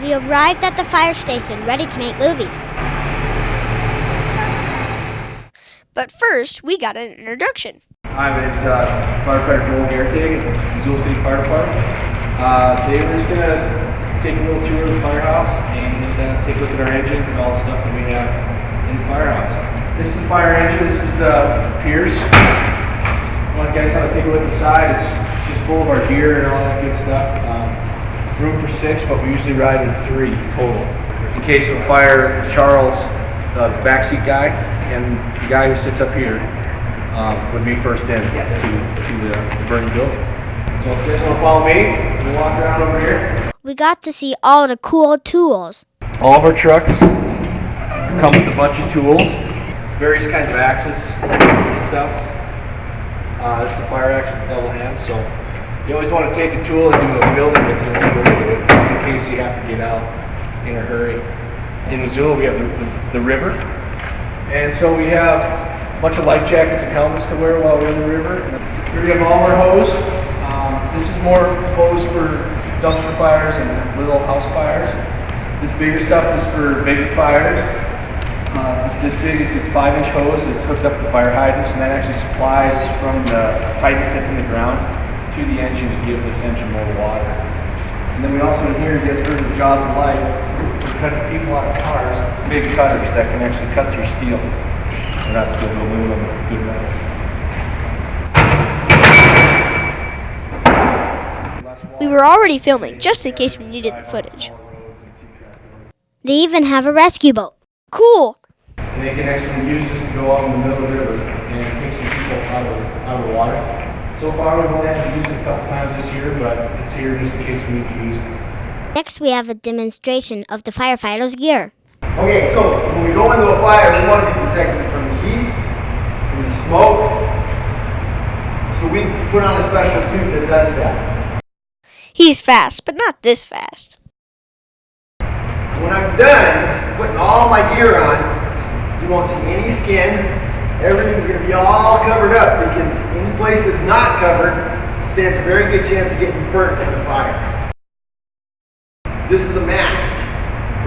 We arrived at the fire station ready to make movies. But first, we got an introduction. Hi, my name's firefighter Joel Gartig at Missoula City Fire Department. Today we're just going to take a little tour of the firehouse and take a look at our engines and all the stuff that we have in the firehouse. This is the fire engine. This is Pierce. I want you guys to take a look inside. It's just full of our gear and all that good stuff. Room for 6, but we usually ride with 3 total. In case of a fire, Charles, the backseat guy, and the guy who sits up here would be first in to the burning building. So if you guys want to follow me, we'll walk around over here. We got to see all the cool tools. All of our trucks come with a bunch of tools, various kinds of axes and stuff. This is a fire axe with double hands, so you always want to take a tool into a building with you when you go into it, just in case you have to get out in a hurry. In Missoula, we have the river, and so we have a bunch of life jackets and helmets to wear while we're in the river. Here we have all our hose. This is more hose for dumpster fires and little house fires. This bigger stuff is for bigger fires. This big is the 5-inch hose is hooked up to fire hydrants, and that actually supplies from the hydrant that's in the ground to the engine to give this engine more water. And then we also in here, you guys heard of the jaws of life. We're cutting people out of cars, big cutters that can actually cut through steel. They're not steel, but aluminum, good metal. We were already filming, just in case we needed the footage. They even have a rescue boat. Cool! And they can actually use this to go out in the middle of the river and pick some people out of the water. So far, we've only had to use it a couple times this year, but it's here just in case we need to use it. Next, we have a demonstration of the firefighters' gear. Okay, so when we go into a fire, we want to be protected from the heat, from the smoke. So we put on a special suit that does that. He's fast, but not this fast. When I'm done putting all my gear on, you won't see any skin. Everything's going to be all covered up because any place that's not covered stands a very good chance of getting burnt in the fire. This is a mask.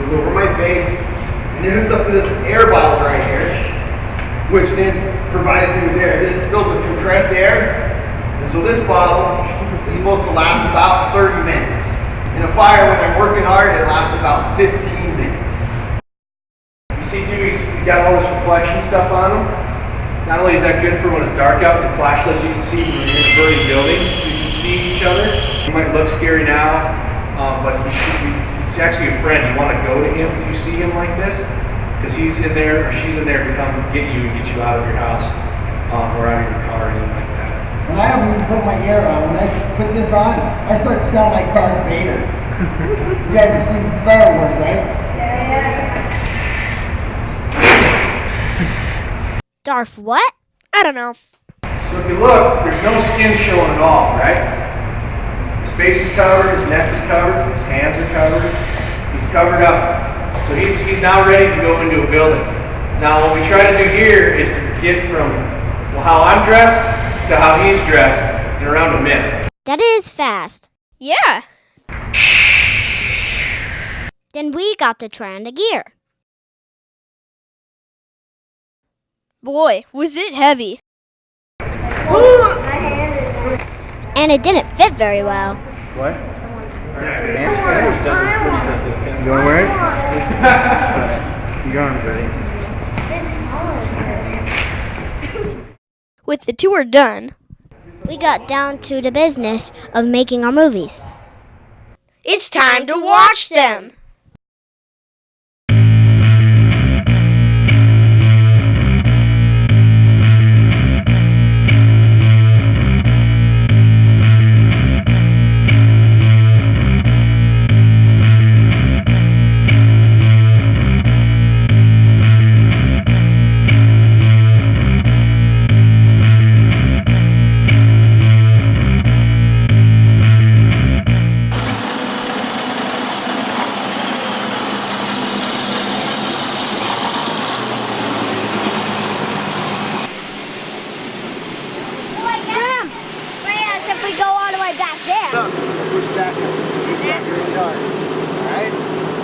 It goes over my face and it hooks up to this air bottle right here, which then provides me with air. This is filled with compressed air, and so this bottle is supposed to last about 30 minutes. In a fire, when I'm working hard, it lasts about 15 minutes. You see too, he's got all this reflection stuff on him. Not only is that good for when it's dark out and flashlights you can see when you're in a burning building, you can see each other. It might look scary now, but he's actually a friend. You want to go to him if you see him like this, because he's in there or she's in there to come get you and get you out of your house or out of your car or anything like that. When I haven't even put my ear on, when I put this on, I start to sound like Darth Vader. You guys have seen Star Wars, right? Yeah. Darth what? I don't know. So if you look, there's no skin showing at all, right? His face is covered, his neck is covered, his hands are covered. He's covered up. So he's now ready to go into a building. Now what we try to do here is to get from how I'm dressed to how he's dressed in around a minute. That is fast. Yeah. Then we got to try on the gear. Boy, was it heavy. And it didn't fit very well. What? You want to wear it? You're on, buddy. With the tour done, We got down to the business of making our movies. it's time to watch them. It's going to push back up. It's going to push back very hard. All right?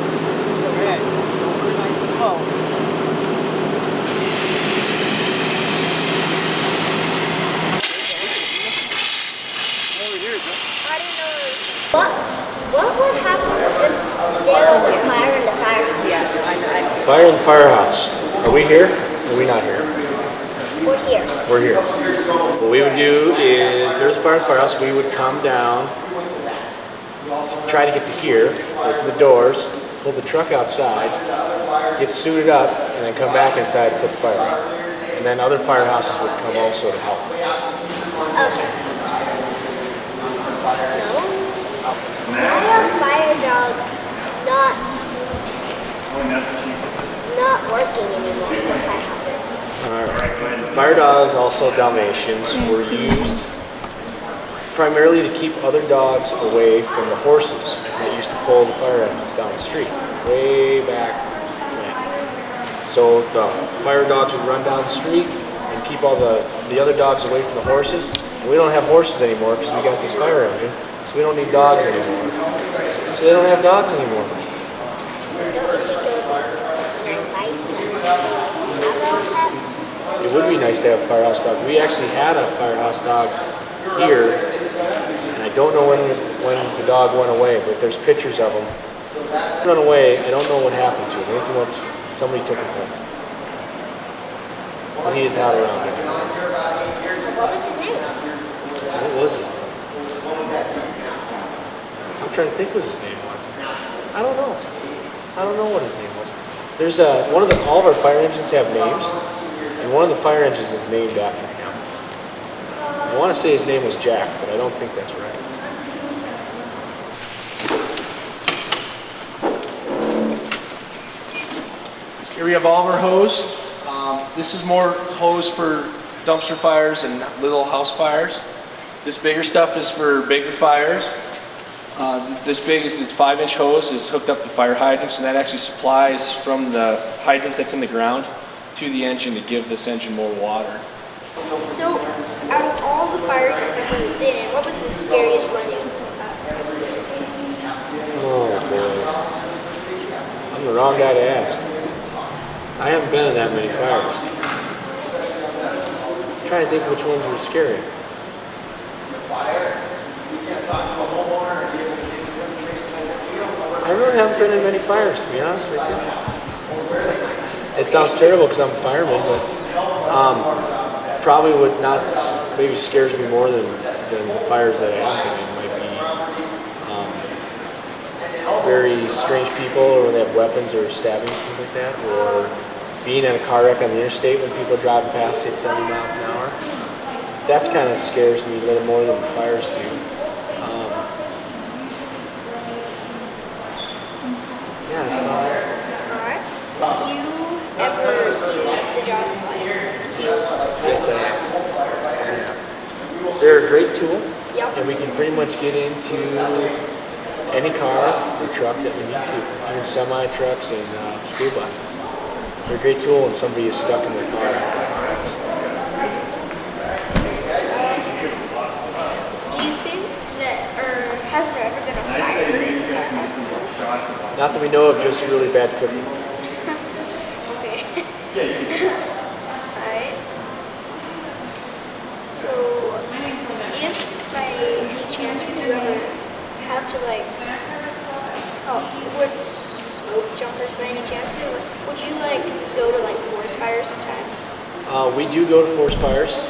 What would happen if there was a fire in the firehouse? Yeah, Fire in the firehouse. Are we here? Or are we not here? We're here. We're here. What we would do is, there's a fire in the firehouse, we would come down, try to get to here, open the doors, pull the truck outside, get suited up, and then come back inside and put the fire out. And then other firehouses would come also to help. Okay. So, why are fire dogs not working anymore for firehouses? Alright. Fire dogs, also Dalmatians, were used primarily to keep other dogs away from the horses that used to pull the fire engines down the street, way back when. So the fire dogs would run down the street and keep all the other dogs away from the horses. And we don't have horses anymore because we got this fire engine, so we don't need dogs anymore. So they don't have dogs anymore. Don't you think it would be nice to have a pet? It would be nice to have a firehouse dog. We actually had a firehouse dog here, and I don't know when the dog went away, but there's pictures of him. He run away. I don't know what happened to him. I think somebody took him home. And he is not around anymore. What was his name? What was his name? I'm trying to think what his name was. I don't know. I don't know what his name was. There's all of our fire engines have names, and one of the fire engines is named after him. I want to say his name was Jack, but I don't think that's right. Here we have all of our hose. This is more hose for dumpster fires and little house fires. This bigger stuff is for bigger fires. This big is this 5-inch hose is hooked up to fire hydrants, and that actually supplies from the hydrant that's in the ground to the engine to give this engine more water. So, out of all the fires you've ever been in, what was the scariest one you Oh boy. I'm the wrong guy to ask. I haven't been in that many fires. I'm trying to think which ones were scary. I really haven't been in many fires, to be honest with you. It sounds terrible because I'm a fireman, but probably would not, maybe scares me more than the fires that I have been in. Might be very strange people, or they have weapons or stabbings, things like that, or being in a car wreck on the interstate when people are driving past you at 70 miles an hour. That kind of scares me a little more than the fires do. Yeah, that's about it. Alright. You ever used the jaws of life? Yes, I have. They're a great tool, and we can pretty much get into any car or truck that we need to, even semi-trucks and school buses. They're a great tool when somebody is stuck in their car after a car accident. Do you think that, or has there ever been a fire? Not that we know of, just really bad cooking. Okay. Alright. So, if by any chance would you ever have to would smoke jumpers by any chance? Would you go to forest fires sometimes? We do go to forest fires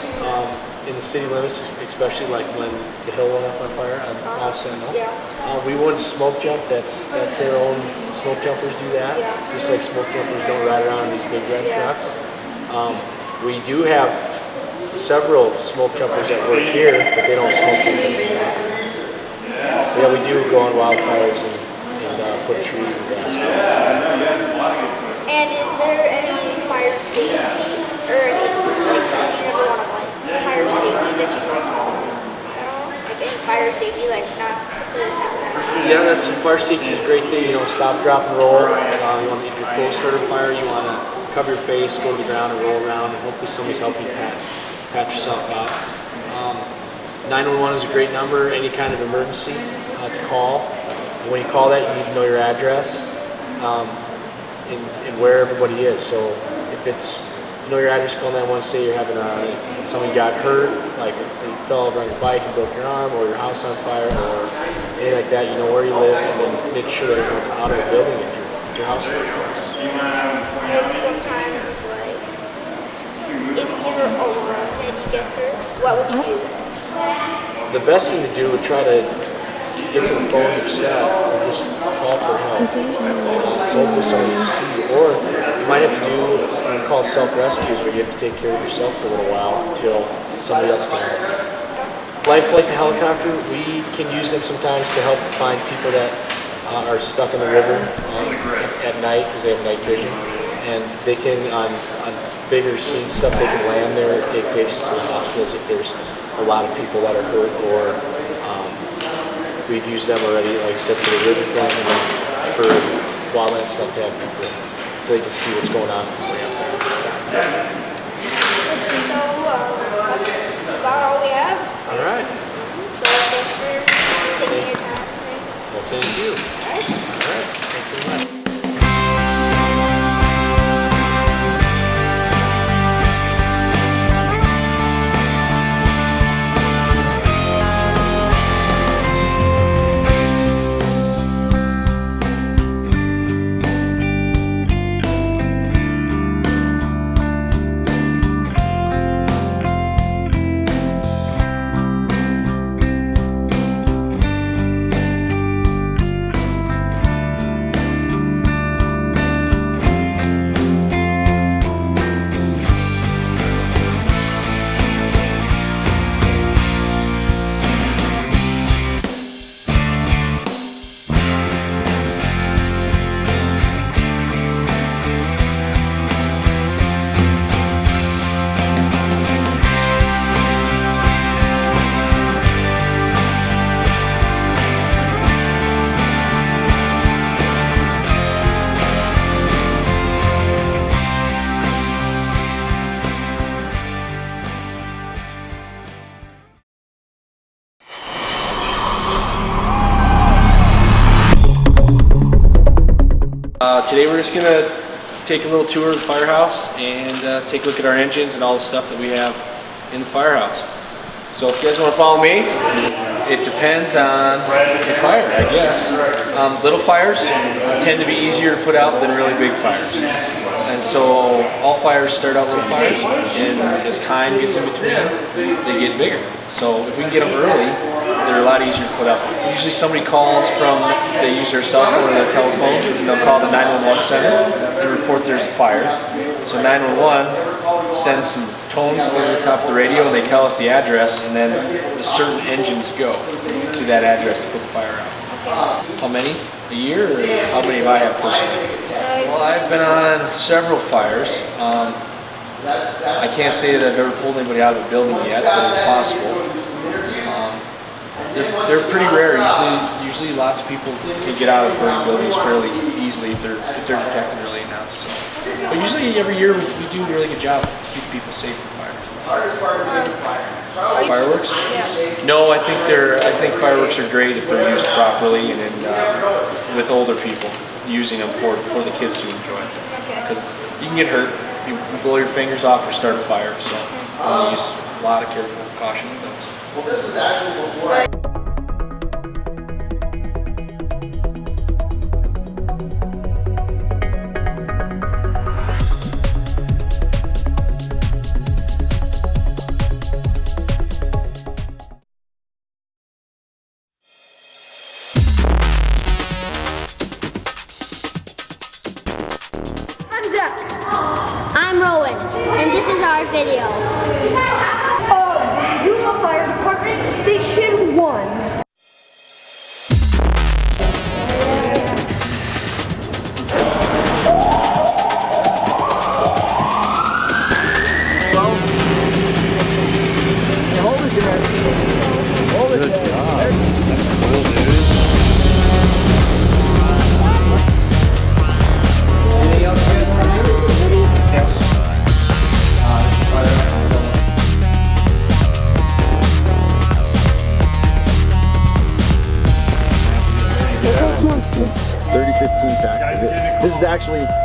in the city limits, especially when the hill went up on fire on Mount Sentinel. Yeah. We wouldn't smoke jump. That's their own. Smoke jumpers do that. Yeah. Just like smoke jumpers don't ride around in these big red trucks. We do have several smoke jumpers that work here, but they don't smoke jump anymore. Yeah, we do go on wildfires and put trees and grass out. And is there any fire safety or any you never want to fire safety that you like at all? Like any fire safety, not to Yeah, that's fire safety is a great thing. Stop, drop, and roll. If you're close to a fire, you want to cover your face, go to the ground, and roll around, and hopefully somebody's helping you pat yourself out. 911 is a great number. Any kind of emergency to call. When you call that, you need to know your address and where everybody is. So if it's your address, call 911. Say you're having somebody got hurt, like you fell over on your bike and broke your arm, or your house on fire, or anything like that, you know where you live, and then make sure that everyone's out of the building if your house is there. And sometimes, like, if you're alone and you get hurt, what would you do? The best thing to do would try to get to the phone yourself or just call for help. Hopefully somebody can see you. Or you might have to do what we call self-rescues, where you have to take care of yourself for a little while until somebody else can help. Life flight, the helicopter, we can use them sometimes to help find people that are stuck in the river at night because they have night vision. And they can, on bigger scene stuff, they can land there and take patients to the hospitals if there's a lot of people that are hurt, or we've used them already, like I said, for the river thing, and then for wildland stuff to have people so they can see what's going on from way up there. So, that's about all we have. All right. So, thanks for taking your time. Well, thank you. All right. All right. Thank you very much. Today we're just going to take a little tour of the firehouse and take a look at our engines and all the stuff that we have in the firehouse. So if you guys want to follow me, it depends on the fire, I guess. Little fires tend to be easier to put out than really big fires. And so all fires start out little fires, and as time gets in between, they get bigger. So if we can get them early, they're a lot easier to put out. Usually somebody calls from, they use their cell phone or their telephone, and they'll call the 911 center and report there's a fire. So 911 sends some tones over the top of the radio, and they tell us the address, and then the certain engines go to that address to put the fire out. How many? A year, or how many have I had personally? Well, I've been on several fires. I can't say that I've ever pulled anybody out of a building yet, but it's possible. They're pretty rare. Usually lots of people can get out of burning buildings fairly easily if they're detected early enough. So, but usually every year we do a really good job keeping people safe from fires. Fireworks? Yeah. No, I think fireworks are great if they're used properly and with older people using them for the kids to enjoy. Because you can get hurt, you blow your fingers off or start a fire. So we use a lot of careful caution with those. Well, this was actually before. I'm Rowan, and this is our video. Yuma Fire Department, Station 1.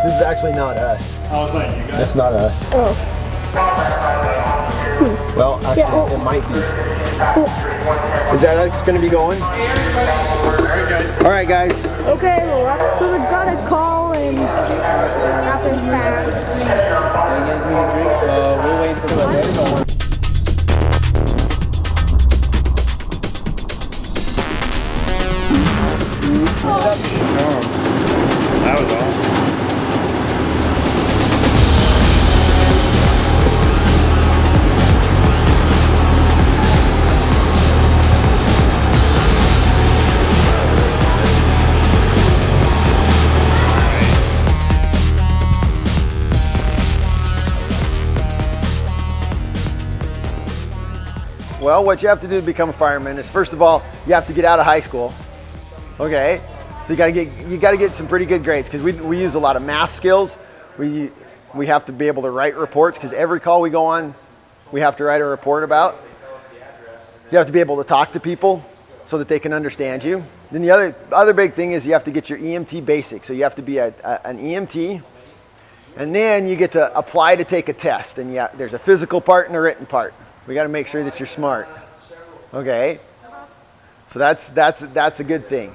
This is actually not us. I was like, you guys. That's not us. Oh. Well, I Yeah, think well- it might be. Is that how it's going to be going? All right, guys. Okay, well, so they've got a call and nothing's found. We'll wait until the day. That was all. Well, what you have to do to become a fireman is, first of all, you have to get out of high school. Okay, so you gotta get some pretty good grades, because we use a lot of math skills. We have to be able to write reports, because every call we go on, we have to write a report about. You have to be able to talk to people so that they can understand you. Then the other big thing is you have to get your EMT basics. So you have to be an EMT, and then you get to apply to take a test. And there's a physical part and a written part. We got to make sure that you're smart. Okay, so that's a good thing.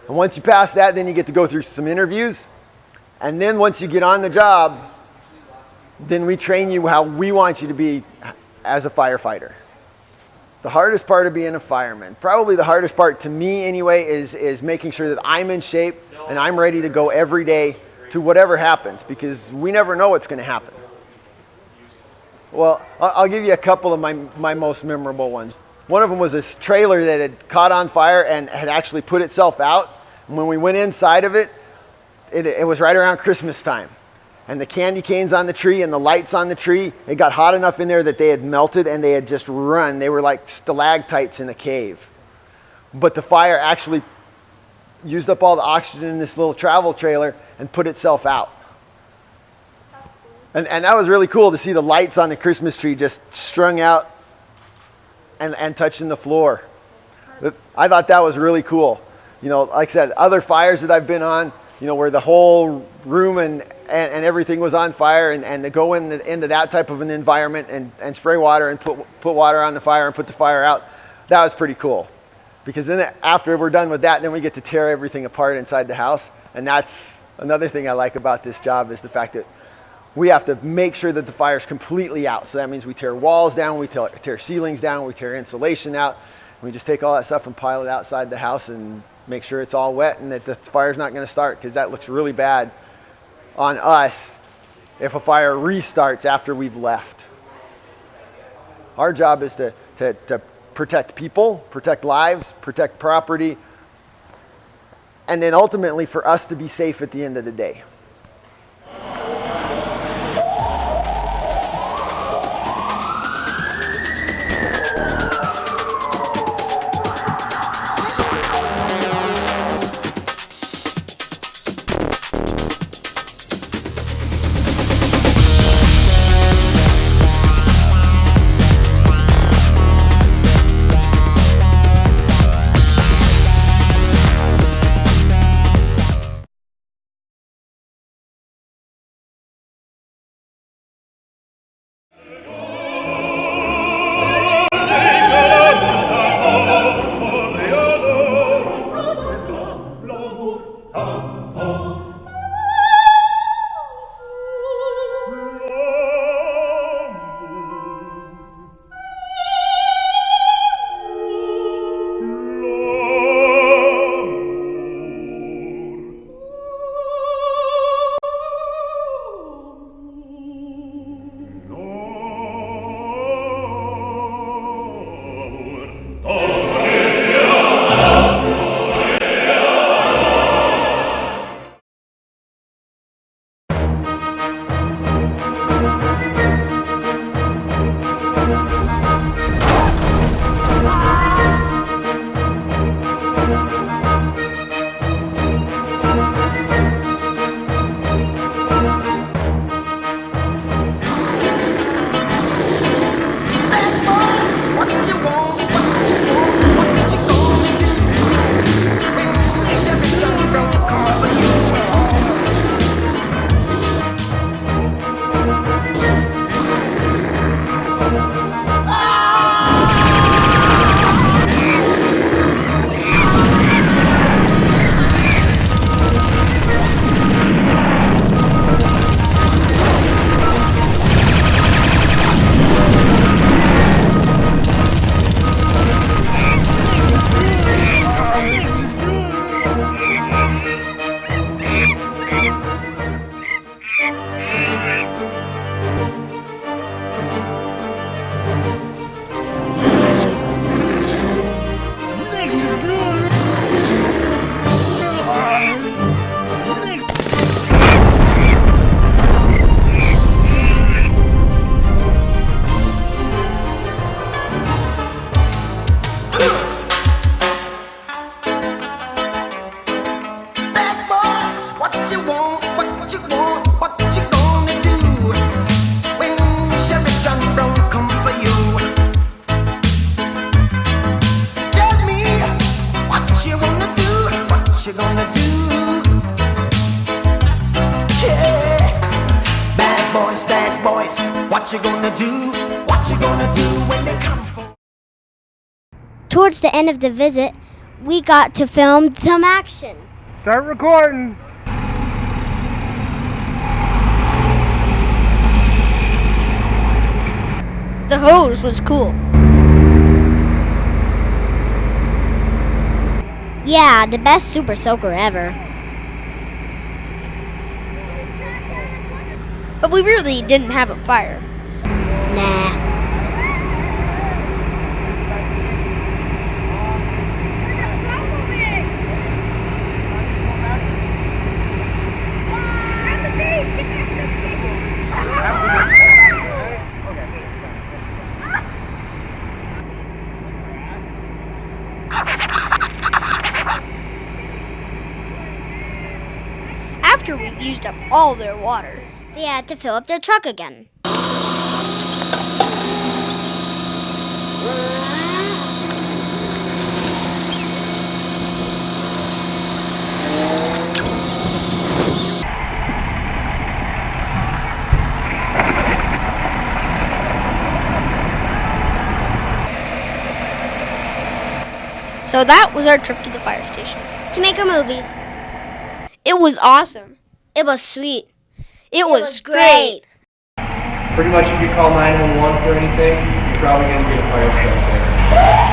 And once you pass that, then you get to go through some interviews. And then once you get on the job, then we train you how we want you to be as a firefighter. The hardest part of being a fireman, probably the hardest part to me anyway, is making sure that I'm in shape and I'm ready to go every day to whatever happens, because we never know what's going to happen. Well, I'll give you a couple of my most memorable ones. One of them was this trailer that had caught on fire and had actually put itself out. And when we went inside of it, it was right around Christmas time. And the candy canes on the tree and the lights on the tree, it got hot enough in there that they had melted and they had just run. They were like stalactites in a cave. But the fire actually used up all the oxygen in this little travel trailer and put itself out. And that was really cool to see the lights on the Christmas tree just strung out and touching the floor. I thought that was really cool. You know, like I said, other fires that I've been on, you know, where the whole room and everything was on fire, and to go into that type of an environment and spray water and put water on the fire and put the fire out, that was pretty cool. Because then after we're done with that, then we get to tear everything apart inside the house. And that's another thing I like about this job, is the fact that we have to make sure that the fire's completely out. So that means we tear walls down, we tear ceilings down, we tear insulation out. We just take all that stuff and pile it outside the house and make sure it's all wet and that the fire's not going to start, because that looks really bad on us if a fire restarts after we've left. Our job is to protect people, protect lives, protect property, and then ultimately for us to be safe at the end of the day. you want, what you gonna do when Sheriff John Brown come for you? Tell me what you wanna do, what you gonna do? Yeah, bad boys, what you gonna do? What you gonna do when they come for? Towards the end of the visit, we got to film some action. Start recording. The hose was cool. Yeah, the best super soaker ever. But we really didn't have a fire. Nah. After we used up all their water, They had to fill up their truck again. so that was our trip to the fire station. To make our movies. It was awesome. It was sweet. It was great. Pretty much if you call 911 for anything, you're probably going to get a fire truck there.